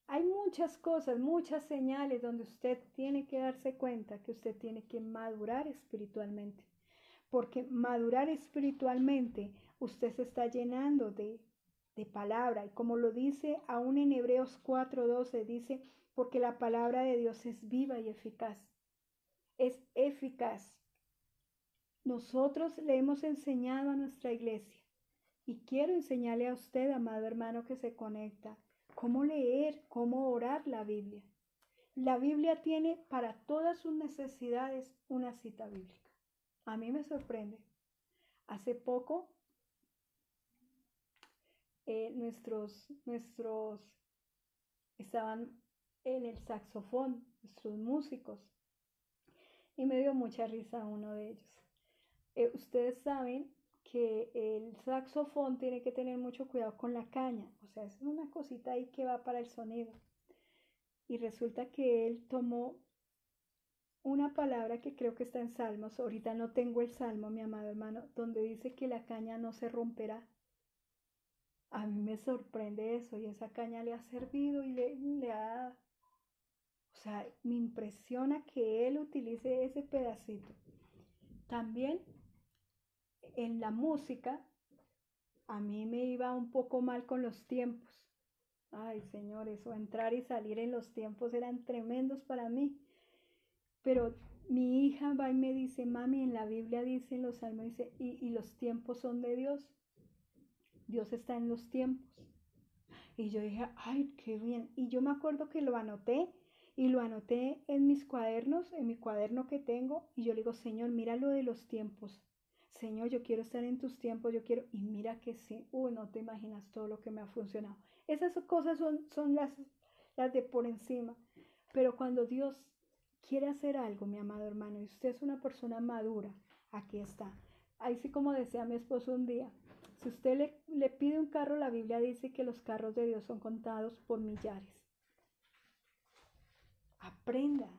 Hay muchas cosas, muchas señales donde usted tiene que darse cuenta que usted tiene que madurar espiritualmente. Porque madurar espiritualmente, usted se está llenando de palabra. Y como lo dice aún en Hebreos 4:12, dice, porque la palabra de Dios es viva y eficaz. Es eficaz. Nosotros le hemos enseñado a nuestra iglesia y quiero enseñarle a usted, amado hermano que se conecta, cómo leer, cómo orar la Biblia. La Biblia tiene para todas sus necesidades una cita bíblica. A mí me sorprende. Hace poco nuestros estaban en el saxofón, nuestros músicos. Y me dio mucha risa uno de ellos. Ustedes saben que el saxofón tiene que tener mucho cuidado con la caña, o sea, es una cosita ahí que va para el sonido. Y resulta que él tomó una palabra que creo que está en Salmos, ahorita no tengo el Salmo, mi amado hermano, donde dice que la caña no se romperá. A mí me sorprende eso y esa caña le ha servido y le ha, o sea, me impresiona que él utilice ese pedacito. También en la música, a mí me iba un poco mal con los tiempos. Ay, Señor, eso, entrar y salir en los tiempos eran tremendos para mí. Pero mi hija va y me dice, mami, en la Biblia dice, en los salmos dice, y los tiempos son de Dios. Dios está en los tiempos. Y yo dije, ay, qué bien. Y yo me acuerdo que lo anoté y lo anoté en mis cuadernos, en mi cuaderno que tengo. Y yo le digo, Señor, mira lo de los tiempos. Señor, yo quiero estar en tus tiempos, yo quiero. Y mira que sí, no te imaginas todo lo que me ha funcionado. Esas cosas son las de por encima. Pero cuando Dios quiere hacer algo, mi amado hermano, y usted es una persona madura, aquí está. Ahí sí, como decía mi esposo un día, si usted le pide un carro, la Biblia dice que los carros de Dios son contados por millares. Aprenda.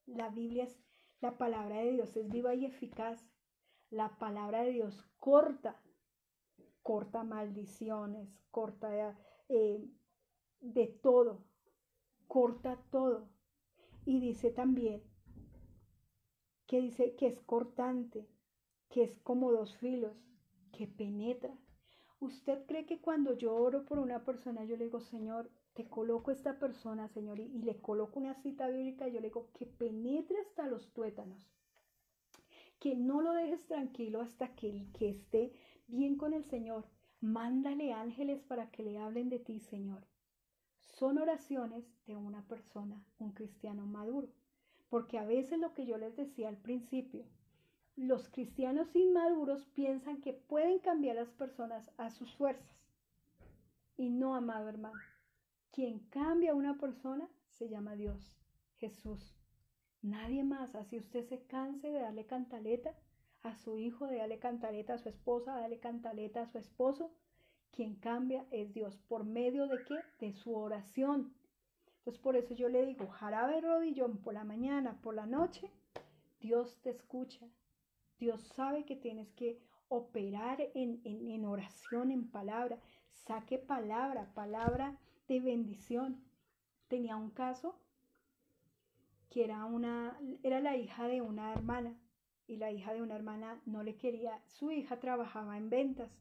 La Biblia es, la palabra de Dios es viva y eficaz. La palabra de Dios corta maldiciones, corta de todo, corta todo. Y dice también que dice que es cortante, que es como dos filos, que penetra. ¿Usted cree que cuando yo oro por una persona, yo le digo, Señor, te coloco esta persona, Señor, y le coloco una cita bíblica, yo le digo, que penetre hasta los tuétanos, que no lo dejes tranquilo hasta que esté bien con el Señor? Mándale ángeles para que le hablen de ti, Señor. Son oraciones de una persona, un cristiano maduro. Porque a veces lo que yo les decía al principio, los cristianos inmaduros piensan que pueden cambiar a las personas a sus fuerzas. Y no, amado hermano. Quien cambia a una persona se llama Dios, Jesús. Nadie más. Así usted se canse de darle cantaleta a su hijo, de darle cantaleta a su esposa, de darle cantaleta a su esposo. Quien cambia es Dios. ¿Por medio de qué? De su oración. Entonces por eso yo le digo, jarabe rodillón por la mañana, por la noche, Dios te escucha. Dios sabe que tienes que operar en oración, en palabra. Saque palabra de bendición. Tenía un caso que era la hija de una hermana, y la hija de una hermana no le quería, su hija trabajaba en ventas,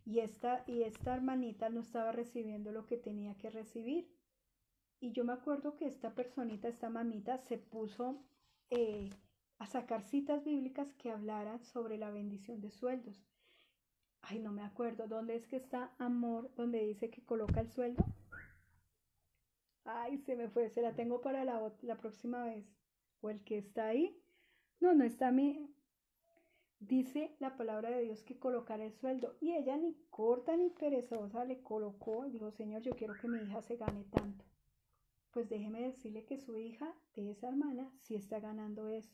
y esta hermanita no estaba recibiendo lo que tenía que recibir. Y yo me acuerdo que esta personita, esta mamita, se puso a sacar citas bíblicas que hablaran sobre la bendición de sueldos. Ay, no me acuerdo. ¿Dónde es que está Amor? Donde dice que coloca el sueldo. Ay, se me fue. Se la tengo para la próxima vez. O el que está ahí. No, no está mi. Dice la palabra de Dios que colocar el sueldo. Y ella ni corta ni perezosa le colocó. Y dijo, Señor, yo quiero que mi hija se gane tanto. Pues déjeme decirle que su hija de esa hermana sí está ganando eso.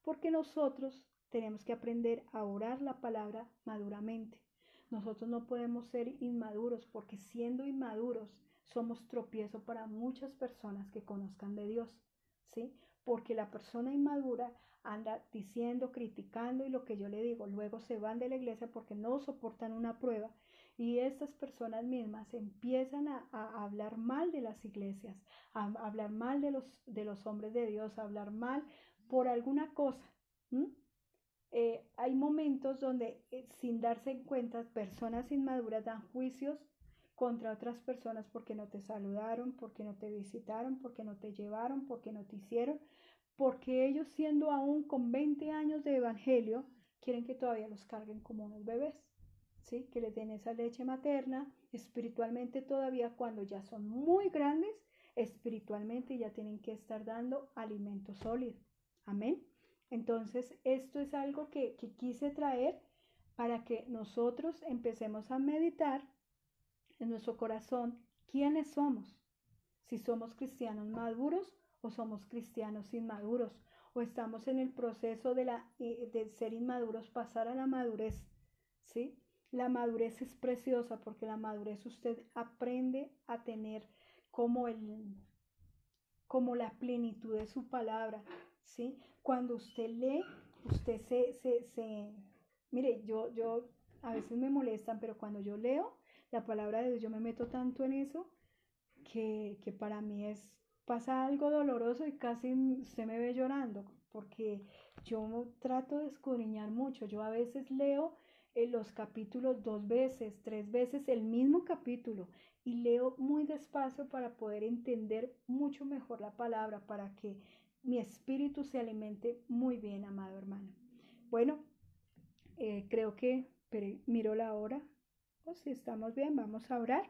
Porque nosotros tenemos que aprender a orar la palabra maduramente. Nosotros no podemos ser inmaduros, porque siendo inmaduros somos tropiezo para muchas personas que conozcan de Dios, ¿sí? Porque la persona inmadura anda diciendo, criticando, y lo que yo le digo, luego se van de la iglesia porque no soportan una prueba, y estas personas mismas empiezan a hablar mal de las iglesias, a hablar mal de los hombres de Dios, a hablar mal por alguna cosa. Hay momentos donde sin darse cuenta personas inmaduras dan juicios contra otras personas porque no te saludaron, porque no te visitaron, porque no te llevaron, porque no te hicieron, porque ellos, siendo aún con 20 años de evangelio, quieren que todavía los carguen como unos bebés, ¿sí? Que les den esa leche materna espiritualmente todavía, cuando ya son muy grandes espiritualmente, ya tienen que estar dando alimento sólido. Amén. Entonces, esto es algo que quise traer para que nosotros empecemos a meditar en nuestro corazón quiénes somos, si somos cristianos maduros o somos cristianos inmaduros, o estamos en el proceso de ser inmaduros, pasar a la madurez, ¿sí? La madurez es preciosa porque la madurez usted aprende a tener como como la plenitud de su palabra, ¿sí? Cuando usted lee, usted mire, yo a veces me molestan, pero cuando yo leo la palabra de Dios, yo me meto tanto en eso que para mí pasa algo doloroso y casi usted me ve llorando, porque yo trato de escudriñar mucho. Yo a veces leo los capítulos 2 veces, 3 veces el mismo capítulo y leo muy despacio para poder entender mucho mejor la palabra, para que mi espíritu se alimente muy bien, amado hermano. Bueno, creo que miro la hora. Pues si estamos bien, vamos a orar.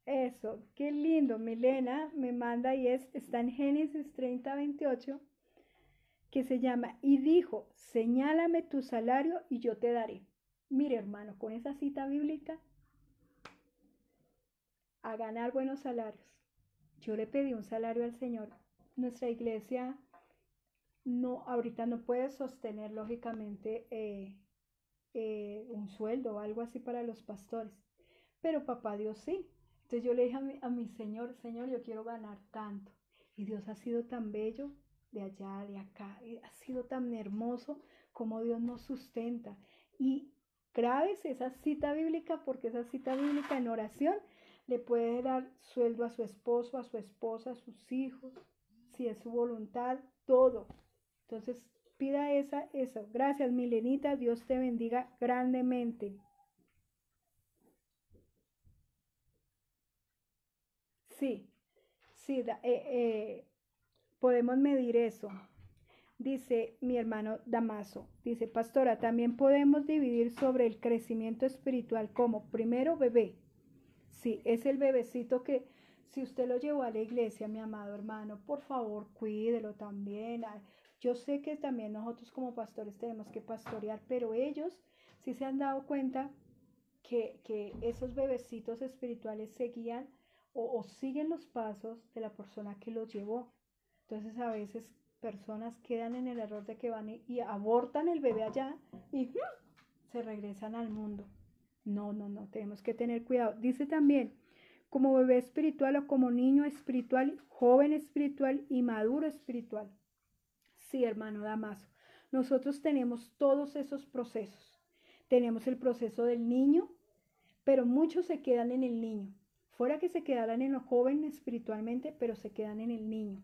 Eso, qué lindo. Milena me manda y está en Génesis 30:28, que se llama, y dijo, señálame tu salario y yo te daré. Mire, hermano, con esa cita bíblica, a ganar buenos salarios. Yo le pedí un salario al Señor. Nuestra iglesia ahorita no puede sostener, lógicamente, un sueldo o algo así para los pastores, pero papá Dios sí. Entonces yo le dije a mi Señor, Señor, yo quiero ganar tanto. Y Dios ha sido tan bello de allá, de acá, y ha sido tan hermoso como Dios nos sustenta. Y grábese esa cita bíblica, porque esa cita bíblica en oración le puede dar sueldo a su esposo, a su esposa, a sus hijos, si es su voluntad, todo. Entonces pida eso. Gracias, Milenita, Dios te bendiga grandemente. Sí, sí, podemos medir eso. Dice mi hermano Damaso, dice, pastora, también podemos dividir sobre el crecimiento espiritual como primero bebé. Sí, es el bebecito que si usted lo llevó a la iglesia, mi amado hermano, por favor, cuídelo también. Yo sé que también nosotros como pastores tenemos que pastorear, pero ellos sí se han dado cuenta que esos bebecitos espirituales seguían o siguen los pasos de la persona que los llevó. Entonces a veces personas quedan en el error de que van y abortan el bebé allá y se regresan al mundo. No, no, no, tenemos que tener cuidado. Dice también, como bebé espiritual o como niño espiritual, joven espiritual y maduro espiritual. Sí, hermano Damaso, nosotros tenemos todos esos procesos. Tenemos el proceso del niño, pero muchos se quedan en el niño. Fuera que se quedaran en lo joven espiritualmente, pero se quedan en el niño.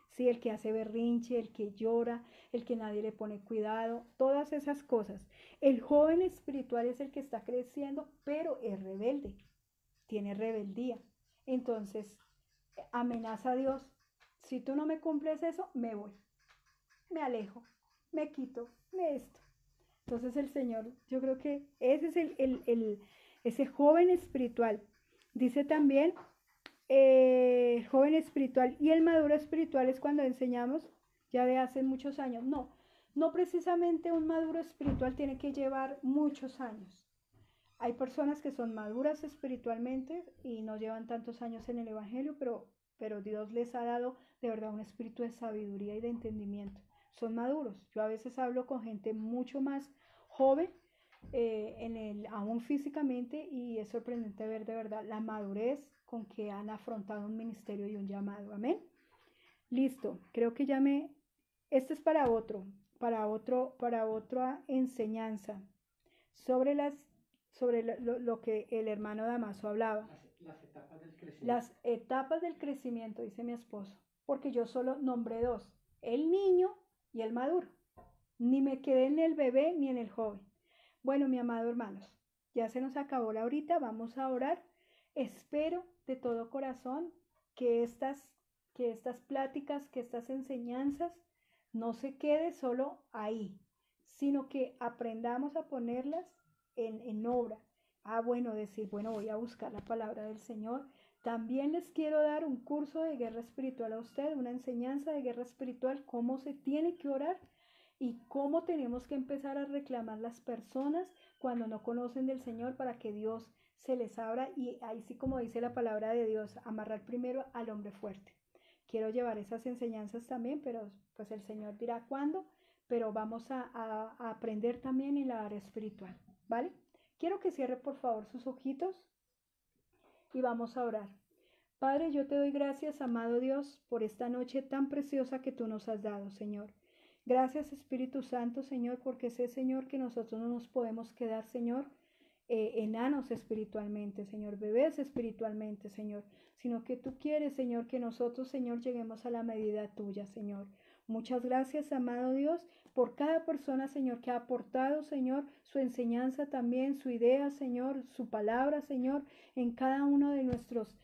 Sí, el que hace berrinche, el que llora, el que nadie le pone cuidado, todas esas cosas. El joven espiritual es el que está creciendo, pero es rebelde, tiene rebeldía. Entonces, amenaza a Dios. Si tú no me cumples eso, me voy, me alejo, me quito, me esto. Entonces el Señor, yo creo que ese es ese joven espiritual. Dice también, joven espiritual y el maduro espiritual es cuando enseñamos ya de hace muchos años. No, no precisamente un maduro espiritual tiene que llevar muchos años. Hay personas que son maduras espiritualmente y no llevan tantos años en el Evangelio, pero Dios les ha dado de verdad un espíritu de sabiduría y de entendimiento. Son maduros. Yo a veces hablo con gente mucho más joven, aún físicamente, y es sorprendente ver de verdad la madurez con que han afrontado un ministerio y un llamado. Amén. Listo. Creo que este es para otra enseñanza sobre lo que el hermano Damaso hablaba. Las etapas del crecimiento. Las etapas del crecimiento, dice mi esposo, porque yo solo nombré dos, el niño y el maduro. Ni me quedé en el bebé ni en el joven. Bueno, mi amado hermanos, ya se nos acabó la horita, vamos a orar. Espero de todo corazón que estas pláticas, que estas enseñanzas no se quede solo ahí, sino que aprendamos a ponerlas en obra. Bueno, decir, bueno, voy a buscar la palabra del Señor. También les quiero dar un curso de guerra espiritual a usted, una enseñanza de guerra espiritual, cómo se tiene que orar y cómo tenemos que empezar a reclamar las personas cuando no conocen del Señor para que Dios se les abra y ahí sí, como dice la palabra de Dios, amarrar primero al hombre fuerte. Quiero llevar esas enseñanzas también, pero pues el Señor dirá cuándo, pero vamos a aprender también en la área espiritual, ¿vale? Quiero que cierre por favor sus ojitos y vamos a orar. Padre, yo te doy gracias, amado Dios, por esta noche tan preciosa que tú nos has dado, Señor. Gracias, Espíritu Santo, Señor, porque sé, Señor, que nosotros no nos podemos quedar, Señor, enanos espiritualmente, Señor, bebés espiritualmente, Señor, sino que tú quieres, Señor, que nosotros, Señor, lleguemos a la medida tuya, Señor. Muchas gracias, amado Dios, por cada persona, Señor, que ha aportado, Señor, su enseñanza también, su idea, Señor, su palabra, Señor, en cada uno de nuestros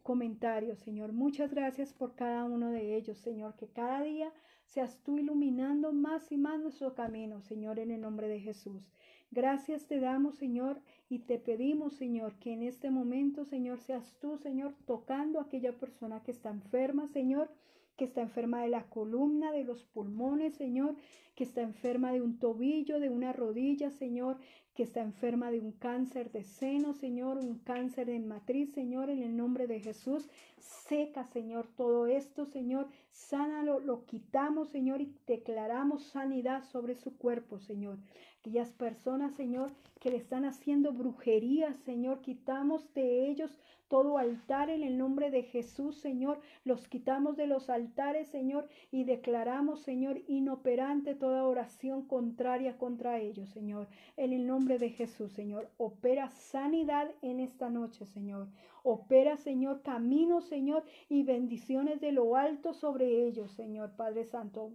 comentarios, Señor. Muchas gracias por cada uno de ellos, Señor, que cada día seas tú iluminando más y más nuestro camino, Señor, en el nombre de Jesús. Gracias te damos, Señor, y te pedimos, Señor, que en este momento, Señor, seas tú, Señor, tocando a aquella persona que está enferma, Señor, que está enferma de la columna, de los pulmones, Señor, que está enferma de un tobillo, de una rodilla, Señor, que está enferma de un cáncer de seno, Señor, un cáncer en matriz, Señor, en el nombre de Jesús. Seca, Señor, todo esto, Señor, sánalo, lo quitamos, Señor, y declaramos sanidad sobre su cuerpo, Señor. Aquellas personas, Señor, que le están haciendo brujería, Señor, quitamos de ellos todo altar en el nombre de Jesús, Señor. Los quitamos de los altares, Señor, y declaramos, Señor, inoperante toda oración contraria contra ellos, Señor. En el nombre de Jesús, Señor, opera sanidad en esta noche, Señor. Opera, Señor, camino, Señor, y bendiciones de lo alto sobre ellos, Señor, Padre Santo.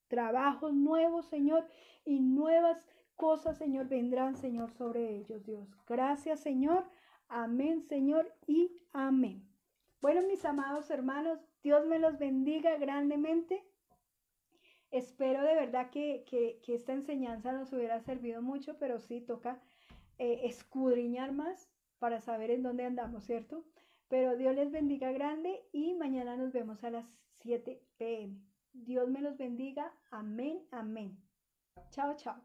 Trabajos nuevos, Señor, y nuevas cosas, Señor, vendrán, Señor, sobre ellos, Dios. Gracias, Señor. Amén, Señor, y amén. Bueno, mis amados hermanos, Dios me los bendiga grandemente. Espero de verdad que esta enseñanza nos hubiera servido mucho, pero sí toca escudriñar más para saber en dónde andamos, ¿cierto? Pero Dios les bendiga grande y mañana nos vemos a las 7 p.m. Dios me los bendiga. Amén, amén. Chao, chao.